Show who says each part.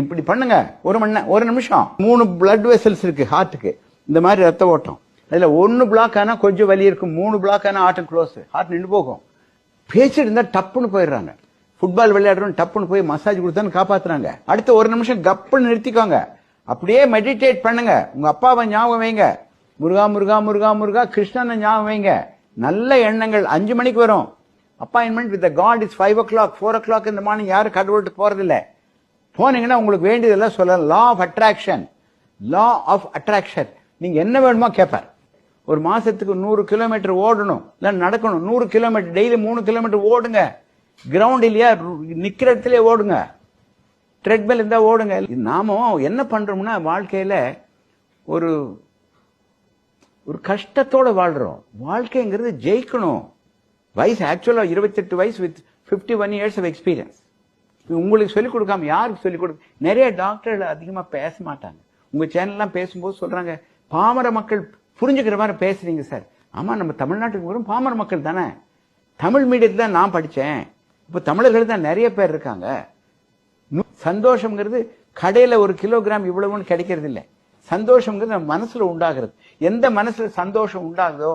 Speaker 1: இப்படி பண்ணுங்க. ஒரு நிமிஷம். 3 பிளட் வெசல்ஸ் இருக்கு ஹார்ட்டுக்கு. இந்த மாதிரி ரத்த ஓட்டம். அதுல 1 பிளாக் ஆனா கொஞ்சம் வலி இருக்கும், 3 பிளாக் ஆனா ஹார்ட் க்ளோஸ், ஹார்ட் நின்று போகும். பேசிட்டு இருந்தா டப்புன்னு போயிடுறாங்க. ஃபுட்பால் விளையாடுறோம், டப்புன்னு போய் மசாஜ் கொடுத்தான்னு காப்பாத்துறாங்க. அடுத்த 1 நிமிஷம் கப்புன்னு நிறுத்திக்கோங்க. அப்படியே மெடிடேட் பண்ணுங்க. உங்க அப்பாவை ஞாபகம் வைங்க. முருகா முருகா முருகா முருகா கிருஷ்ணனை ஞாபகம் வைங்க. நல்ல எண்ணங்கள் 5 மணிக்கு வரும். Appointment with God is 5 o'clock 4 o'clock இந்த மார்னிங். யாரும் கடவுள்கிட்ட போறதில்லை. போனீங்கன்னா உங்களுக்கு வேண்டியதெல்லாம் சொல்லலாம். Law of attraction. Law of attraction. நீங்க என்ன வேணுமோ கேட்பார். ஒரு மாசத்துக்கு 100 கிலோமீட்டர் ஓடணும், இல்ல நடக்கணும். 100 கிலோமீட்டர் டெய்லி 3 கிலோமீட்டர் ஓடுங்க. கிரவுண்ட் இல்லையா, நிக்கிற இடத்துல ஓடுங்க. ட்ரெட்மில் இருந்தா ஓடுங்க. நாம என்ன பண்றோம்னா வாழ்க்கையில ஒரு ஒரு கஷ்டத்தோட வாழ்றோம். வாழ்க்கைங்கிறது ஜெயிக்கணும். வயசு ஆக்சுவலா 28 வயசு வித் 51 years of எக்ஸ்பீரியன்ஸ். உங்களுக்கு சொல்லிக் கொடுக்காம யாருக்கு சொல்லிக் கொடுக்க? நிறைய டாக்டர்கள் அதிகமா பேச மாட்டாங்க. உங்க சேனல்லாம் பேசும்போது சொல்றாங்க, பாமர மக்கள் புரிஞ்சுக்கிற மாதிரி பேசுறீங்க சார். ஆமா, நம்ம தமிழ்நாட்டுக்கு வரும் பாமர மக்கள் தானே. தமிழ் மீடியத்தில் தான் நான் படித்தேன். இப்போ தமிழர்கள் தான் நிறைய பேர் இருக்காங்க. சந்தோஷம்ங்கிறது கடையில் 1 கிலோகிராம் இவ்வளவுன்னு கிடைக்கிறது இல்லை. சந்தோஷம்ங்கிறது நம்ம மனசுல உண்டாகிறது. எந்த மனசுல சந்தோஷம் உண்டாகுதோ